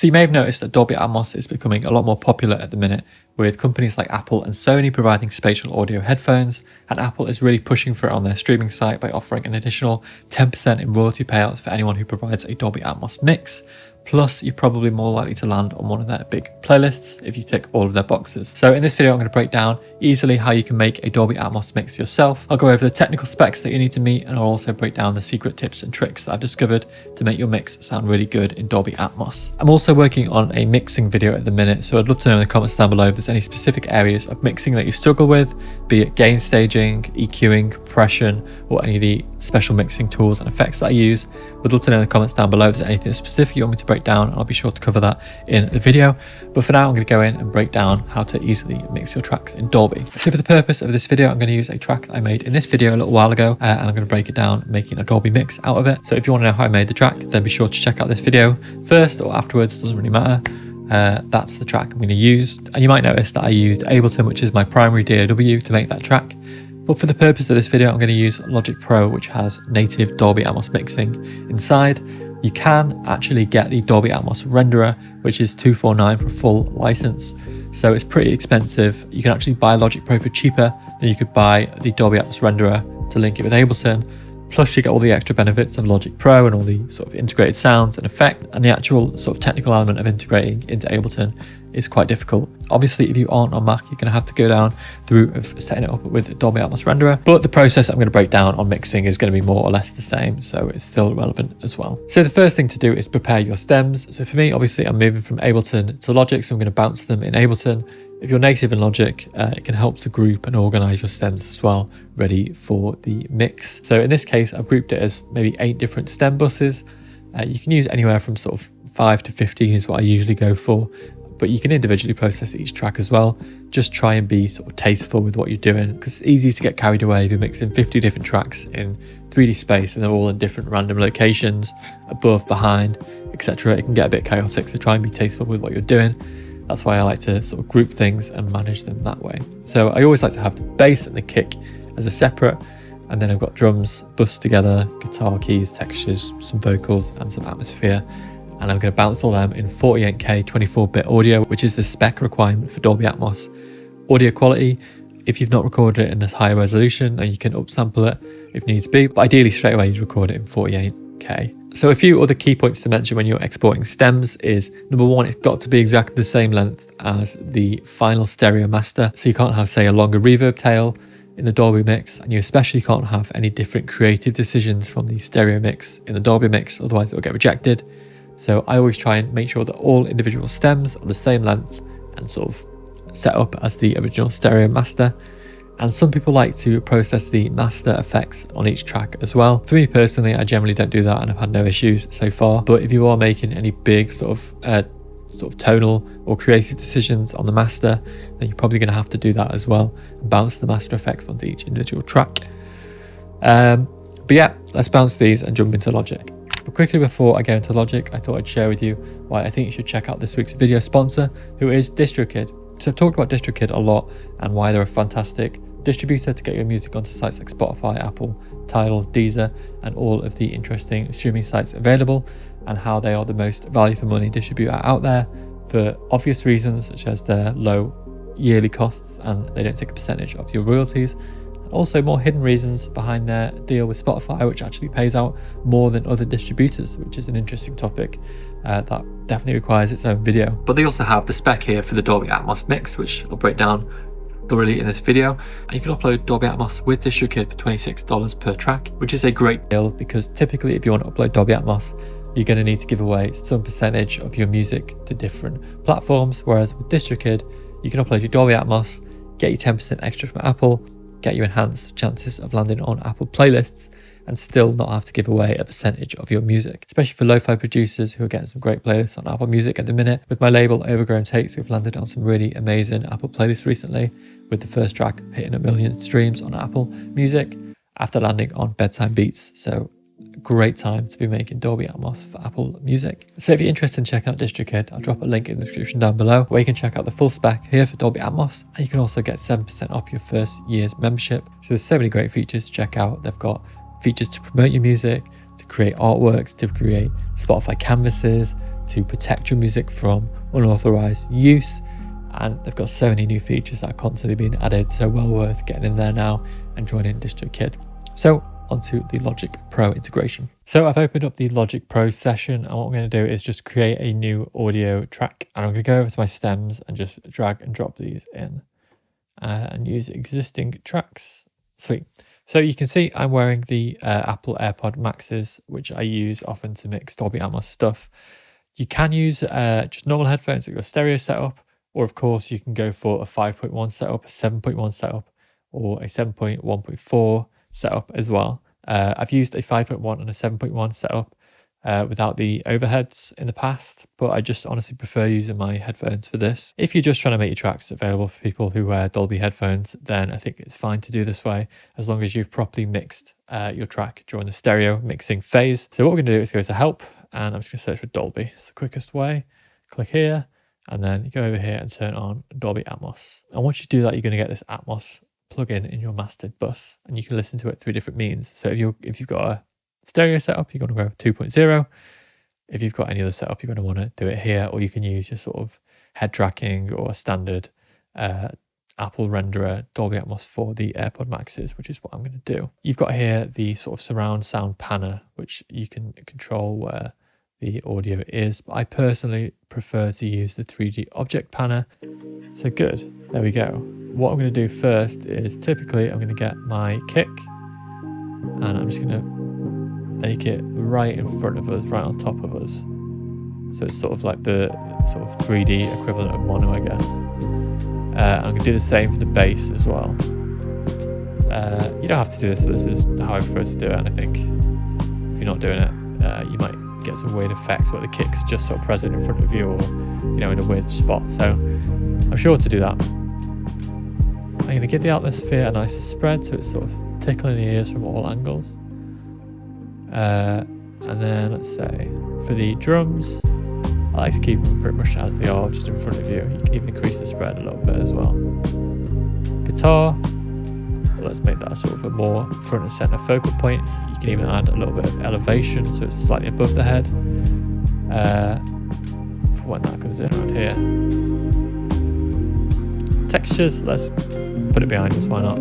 So you may have noticed that Dolby Atmos is becoming a lot more popular at the minute, with companies like Apple and Sony providing spatial audio headphones, and Apple is really pushing for it on their streaming site by offering an additional 10% in royalty payouts for anyone who provides a Dolby Atmos mix. Plus, you're probably more likely to land on one of their big playlists if you tick all of their boxes. So in this video, I'm going to break down easily how you can make a Dolby Atmos mix yourself. I'll go over the technical specs that you need to meet, and I'll also break down the secret tips and tricks that I've discovered to make your mix sound really good in Dolby Atmos. I'm also working on a mixing video at the minute, so I'd love to know in the comments down below if there's any specific areas of mixing that you struggle with, be it gain staging, EQing, compression, or any of the special mixing tools and effects that I use. Would love to know in the comments down below if there's anything specific you want me to break down, and I'll be sure to cover that in the video. But for now, I'm going to go in and break down how to easily mix your tracks in Dolby. So for the purpose of this video, I'm going to use a track that I made in this video a little while ago, and I'm going to break it down, making a Dolby mix out of it. So if you want to know how I made the track, then be sure to check out this video first or afterwards, doesn't really matter. That's the track I'm going to use. And you might notice that I used Ableton, which is my primary DAW, to make that track. But for the purpose of this video, I'm going to use Logic Pro, which has native Dolby Atmos mixing inside. You can actually get the Dolby Atmos renderer, which is $249 for a full license. So it's pretty expensive. You can actually buy Logic Pro for cheaper than you could buy the Dolby Atmos renderer to link it with Ableton. Plus you get all the extra benefits of Logic Pro and all the sort of integrated sounds and effect, and the actual sort of technical element of integrating into Ableton is quite difficult. Obviously, if you aren't on Mac, you're going to have to go down through setting it up with Dolby Atmos renderer, but the process I'm going to break down on mixing is going to be more or less the same, so it's still relevant as well. So the first thing to do is prepare your stems. So for me, obviously I'm moving from Ableton to Logic, so I'm going to bounce them in Ableton. If you're native in Logic, it can help to group and organize your stems as well, ready for the mix. So in this case, I've grouped it as maybe 8 different stem buses. You can use anywhere from sort of 5 to 15 is what I usually go for, but you can individually process each track as well. Just try and be sort of tasteful with what you're doing, because it's easy to get carried away if you're mixing 50 different tracks in 3D space and they're all in different random locations, above, behind, etc. It can get a bit chaotic, so try and be tasteful with what you're doing. That's why I like to sort of group things and manage them that way. So I always like to have the bass and the kick as a separate, and then I've got drums bussed together, guitar, keys, textures, some vocals and some atmosphere. And I'm going to bounce all them in 48K 24-bit audio, which is the spec requirement for Dolby Atmos. Audio quality, if you've not recorded it in this higher resolution, then you can upsample it if needs be, but ideally straight away you'd record it in 48K. So a few other key points to mention when you're exporting stems is, number one, it's got to be exactly the same length as the final stereo master. So you can't have, say, a longer reverb tail in the Dolby mix, and you especially can't have any different creative decisions from the stereo mix in the Dolby mix, otherwise it will get rejected. So I always try and make sure that all individual stems are the same length and sort of set up as the original stereo master. And some people like to process the master effects on each track as well. For me personally, I generally don't do that and I've had no issues so far. But if you are making any big sort of tonal or creative decisions on the master, then you're probably going to have to do that as well and bounce the master effects onto each individual track. But yeah, let's bounce these and jump into Logic. But quickly before I go into Logic, I thought I'd share with you why I think you should check out this week's video sponsor, who is DistroKid. So I've talked about DistroKid a lot and why they're a fantastic distributor to get your music onto sites like Spotify, Apple, Tidal, Deezer, and all of the interesting streaming sites available, and how they are the most value for money distributor out there for obvious reasons, such as their low yearly costs and they don't take a percentage of your royalties. Also more hidden reasons behind their deal with Spotify, which actually pays out more than other distributors, which is an interesting topic that definitely requires its own video. But they also have the spec here for the Dolby Atmos mix, which I'll break down thoroughly in this video. And you can upload Dolby Atmos with DistroKid for $26 per track, which is a great deal, because typically if you want to upload Dolby Atmos, you're going to need to give away some percentage of your music to different platforms, whereas with DistroKid, you can upload your Dolby Atmos, get your 10% extra from Apple, get you enhanced chances of landing on Apple playlists, and still not have to give away a percentage of your music, especially for lo-fi producers who are getting some great playlists on Apple Music at the minute. With my label Overgrown Takes, we've landed on some really amazing Apple playlists recently, with the first track hitting 1 million streams on Apple Music after landing on Bedtime Beats. So great time to be making Dolby Atmos for Apple Music. So if you're interested in checking out DistroKid, I'll drop a link in the description down below where you can check out the full spec here for Dolby Atmos, and you can also get 7% off your first year's membership. So there's so many great features to check out. They've got features to promote your music, to create artworks, to create Spotify canvases, to protect your music from unauthorized use. And they've got so many new features that are constantly being added, so well worth getting in there now and joining DistroKid. So onto the Logic Pro integration. So I've opened up the Logic Pro session, and what I'm going to do is just create a new audio track, and I'm going to go over to my stems and just drag and drop these in and use existing tracks. Sweet. So you can see I'm wearing the Apple AirPod Maxes, which I use often to mix Dolby Atmos stuff. You can use just normal headphones with your stereo setup, or of course you can go for a 5.1 setup, a 7.1 setup, or a 7.1.4 setup as well. I've used a 5.1 and a 7.1 setup without the overheads in the past, but I just honestly prefer using my headphones for this. If you're just trying to make your tracks available for people who wear Dolby headphones, then I think it's fine to do this way, as long as you've properly mixed your track during the stereo mixing phase. So what we're going to do is go to help, and I'm just going to search for Dolby. It's the quickest way. Click here, and then you go over here and turn on Dolby Atmos. And once you do that, you're going to get this Atmos plugin in your mastered bus, and you can listen to it through different means. So if you've got a stereo setup, you're going to go 2.0. If you've got any other setup, you're going to want to do it here, or you can use your sort of head tracking or standard Apple renderer Dolby Atmos for the AirPod Maxes, which is what I'm going to do. You've got here the sort of surround sound panner, which you can control where the audio is, but I personally prefer to use the 3D object panner. So good, there we go. What I'm going to do first is typically I'm going to get my kick, and I'm just going to make it right in front of us, right on top of us. So it's sort of like the sort of 3D equivalent of mono, I guess. I'm going to do the same for the bass as well. You don't have to do this, but this is how I prefer to do it. And I think if you're not doing it, you might get some weird effects where the kick's just sort of present in front of you, or in a weird spot. So I'm sure to do that. I'm going to give the atmosphere a nicer spread, so it's sort of tickling the ears from all angles. And then let's say for the drums, I like to keep them pretty much as they are, just in front of you. You can even increase the spread a little bit as well. Guitar, let's make that sort of a more front and center focal point. You can even add a little bit of elevation, so it's slightly above the head for when that comes in around here. Textures, let's put it behind us, why not?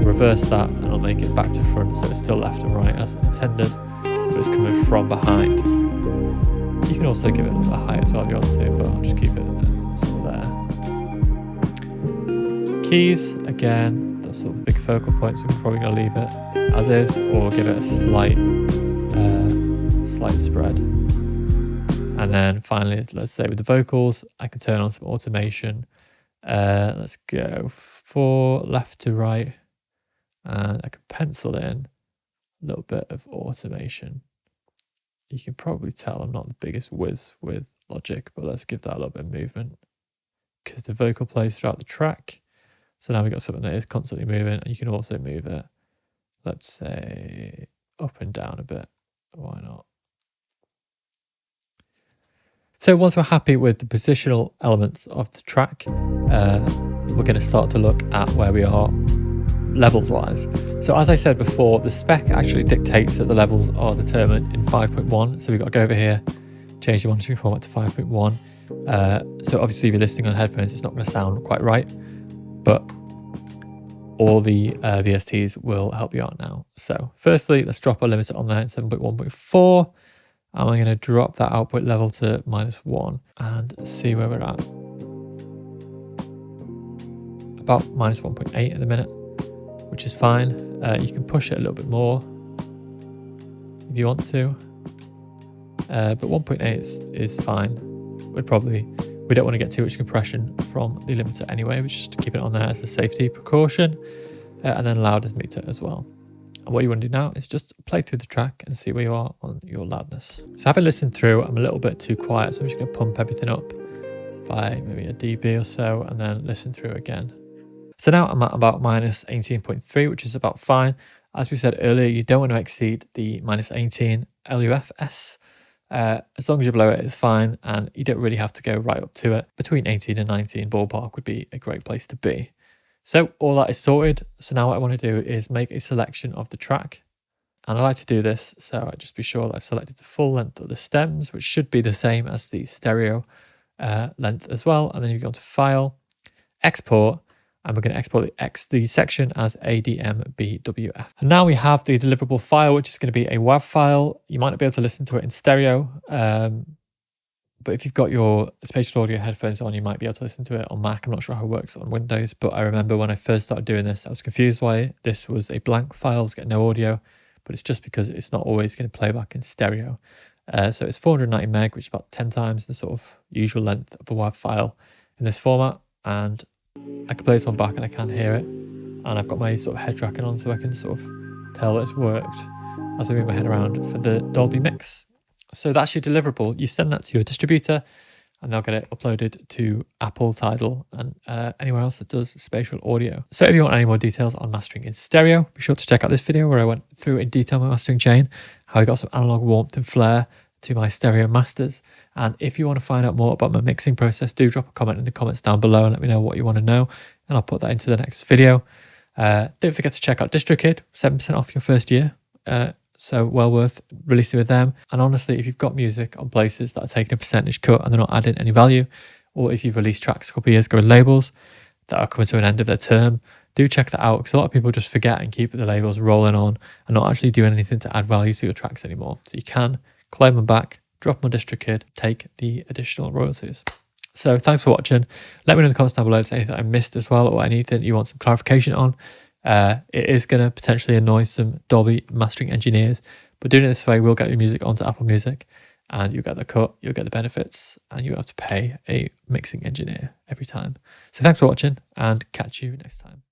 Reverse that, and I'll make it back to front, so it's still left and right as intended, but it's coming from behind. You can also give it a little bit higher as well if you want to, but I'll just keep it sort of there. Keys, again, that's sort of a big focal point, so we're probably going to leave it as is, or give it a slight spread. And then finally, let's say with the vocals, I can turn on some automation. Let's go for left to right, and I can pencil in a little bit of automation. You can probably tell I'm not the biggest whiz with Logic, but let's give that a little bit of movement, because the vocal plays throughout the track. So now we've got something that is constantly moving, and you can also move it, let's say, up and down a bit. Why not? So once we're happy with the positional elements of the track, we're going to start to look at where we are levels wise. So as I said before, the spec actually dictates that the levels are determined in 5.1. So we've got to go over here, change the monitoring format to 5.1. So obviously if you're listening on headphones, it's not going to sound quite right, but all the VSTs will help you out now. So firstly, let's drop our limiter on there at 7.1.4. And I'm going to drop that output level to -1 and see where we're at. About -1.8 at the minute, which is fine. You can push it a little bit more if you want to, but 1.8 is fine. We don't want to get too much compression from the limiter anyway, which is just to keep it on there as a safety precaution, and then loudness meter as well. And what you want to do now is just play through the track and see where you are on your loudness. So having listened through, I'm a little bit too quiet, so I'm just going to pump everything up by maybe a dB or so, and then listen through again. So now I'm at about -18.3, which is about fine. As we said earlier, you don't want to exceed the -18 LUFS. As long as you're below it, it's fine, and you don't really have to go right up to it. Between 18 and 19 ballpark would be a great place to be. So all that is sorted. So now what I want to do is make a selection of the track. And I like to do this, so I just be sure that I've selected the full length of the stems, which should be the same as the stereo length as well. And then you go to File, Export, and we're going to export the section as ADMBWF. And now we have the deliverable file, which is going to be a WAV file. You might not be able to listen to it in stereo, but if you've got your spatial audio headphones on, you might be able to listen to it on Mac. I'm not sure how it works on Windows, but I remember when I first started doing this, I was confused why this was a blank file, I was getting no audio, but it's just because it's not always going to play back in stereo. So it's 490 meg, which is about 10 times the sort of usual length of a WAV file in this format. And I can play this one back and I can hear it. And I've got my sort of head tracking on so I can sort of tell that it's worked as I move my head around for the Dolby mix. So that's your deliverable. You send that to your distributor and they'll get it uploaded to Apple, Tidal, and anywhere else that does spatial audio. So if you want any more details on mastering in stereo, be sure to check out this video where I went through in detail my mastering chain, how I got some analog warmth and flair to my stereo masters. And if you want to find out more about my mixing process, do drop a comment in the comments down below and let me know what you want to know, and I'll put that into the next video. Don't forget to check out DistroKid, 7% off your first year. So well worth releasing with them. And honestly, if you've got music on places that are taking a percentage cut and they're not adding any value, or if you've released tracks a couple of years ago with labels that are coming to an end of their term, do check that out, because a lot of people just forget and keep the labels rolling on and not actually doing anything to add value to your tracks anymore. So you can claim them back, drop them on DistroKid, take the additional royalties. So thanks for watching. Let me know in the comments down below if there's anything I missed as well, or anything you want some clarification on. It is going to potentially annoy some Dolby mastering engineers, but doing it this way will get your music onto Apple Music, and you'll get the cut, you'll get the benefits, and you will have to pay a mixing engineer every time. So thanks for watching, and catch you next time.